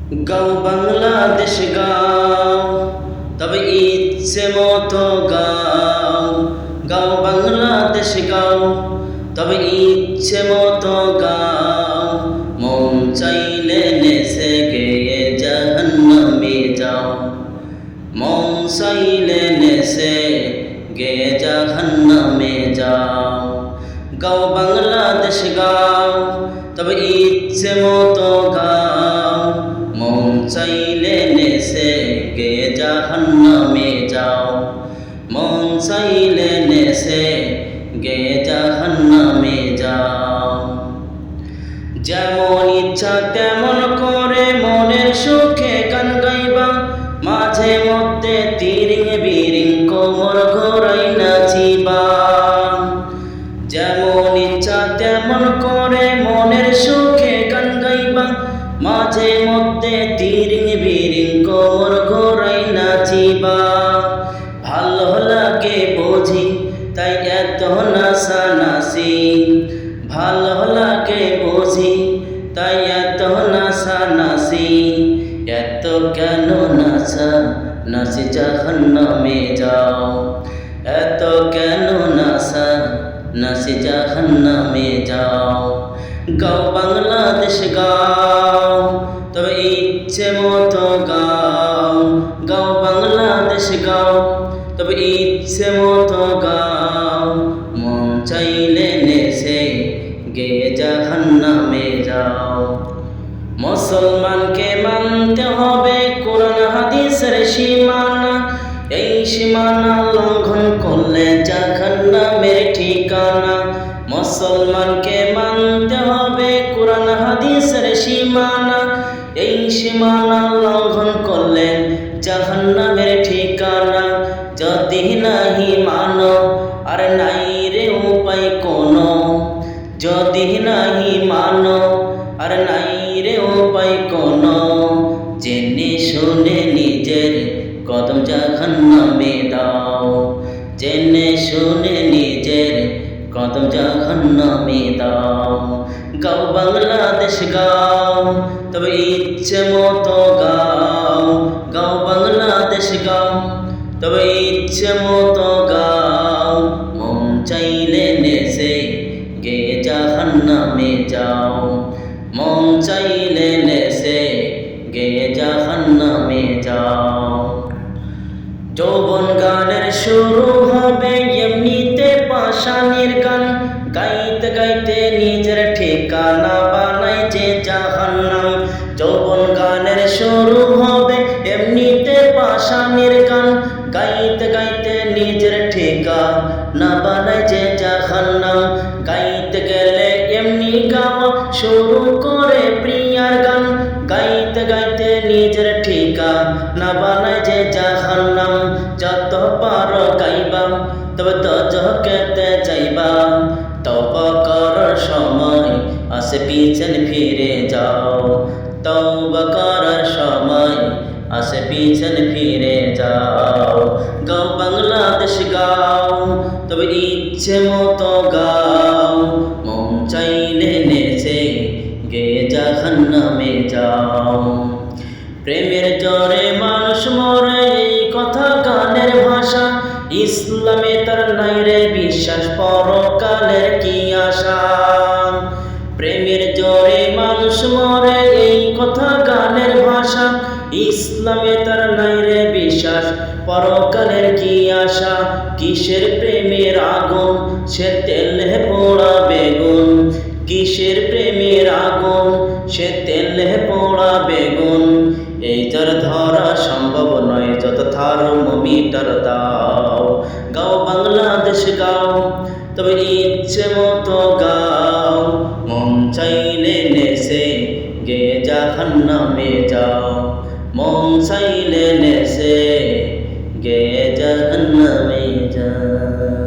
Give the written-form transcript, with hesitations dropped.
গাও বাংলাদেশ গাও, তবে ইচ্ছে মতো গাও। গাও বাংলাদেশ গাও, তবে ইচ্ছে মতো গাও। মন চাইলে নেচে গেয়ে জাহান্নামে যাও। মন চাইলে নেচে গেয়ে জাহান্নামে যাও। গাও বাংলাদেশ গাও, তবে ইচ্ছে মতো গাও। মন চাইলে নেচে গেয়ে জাহান্নামে যাও। মন চাইলে নেচে গেয়ে জাহান্নামে যাও। যেমন ইচ্ছা তেমন করে মনের সুখে গান গাইবা, মাঝে মধ্যে তিরিং বিরিং কোমর ঘোরাই নাচিবা। যেমন ইচ্ছা তেমন করে মনের সুখে গান গাইবা, মাঝে মধ্যে তিরিং বিরিং কোমর ঘোরাই নাচিবা। ভালো লাগে বুঝি তাই এত নাচানাচি, ভালো লাগে বুঝি তাই এত নাচানাচি। এত কেন নাচা নাচি জাহান্নামে যাও। এত কেন নাচা নাচি জাহান্নামে যাও। গাও বাংলাদেশ গাও, তবে ইচ্ছে মতো গাও। গাও বাংলাদেশ গাও, তবে ইচ্ছে মতো গাও। মন চাইলে নেচে গেয়ে জাহান্নামে যাও। মুসলমানকে মানতে হবে কোরআন হাদিসের সীমানা, এই সীমানা লঙ্ঘন করলে জাহান্নামের ঠিকানা। মুসলমানকে মানতে হবে কোরআন হাদিসের সীমানা, এই সীমানা লঙ্ঘন করলে জাহান্নামের ঠিকানা। যদি নাহি মানো আর নাই রে উপায় কোনো, যদি নাহি মানো আর নাই রে উপায় কোনো। জেনে শুনে নিজের কদম জাহান্নামে দাও। জেনে শুনে নিজের কদম জাহান্নামে দাও। গাও বাংলাদেশ গাও, তবে ইচ্ছে মতো গাও। গাও বাংলাদেশ গাও, তবে ইচ্ছে মতো গাও। মন চাইলে নেচে গেয়ে জাহান্নামে যাও। মন চাইলে নেচে গেয়ে জাহান্নামে যাও। যৌবন গানের শুরু হবে এমনিতে পাষাণের গান, গাইতে গাইতে নিজের ঠিকানা বানাই যে জাহান্নাম। যৌবন গানের শুরু হবে এমনিতে পাষাণের গান, গাইতে গাইতে নিজের ঠিকানা বানাই যে জাহান্নাম। গাইতে গেলে এমনি গাওয়া শুরু করে প্রিয়ার গান, গাইতে গাইতে নিজের ঠিকানা বানাই যে জাহান্নাম। যত পারো গাইবা, তবে দোজখেতে যাইবা। তওবা করার সময় আসে পিছন ফিরে যাও। তওবা করার সময় আসে পিছন ফিরে যাও। গাও বাংলাদেশ গাও, তবে ইচ্ছে মতো গাও। মন চাইলে নেচে গেয়ে জাহান্নামে যাও। প্রেমের জ্বরে মানুষ মরে এই কথা গানের ভাষা, ইসলামে তার নাই রে বিশ্বাস পরকালের কি আশা। প্রেমের জ্বরে মানুষ মরে এই কথা গানের ভাষা, ইসলামে তার নাই রে বিশ্বাস পরকালের কি আশা। কিসের প্রেমের আগুন সে তেলে পোড়া বেগুন, কিসের প্রেমের আগুন সে তেলে পোড়া বেগুন। এই যার ধরা সম্ভব নয় যত থার্মোমিটার দাও। গাও বাংলাদেশ গাও, তবে ইচ্ছে মতো গাও। মন চাইলে নেচে গেয়ে জাহান্নামে যাও। মন চাইলে নেচে গেয়ে জাহান্নামে যাও।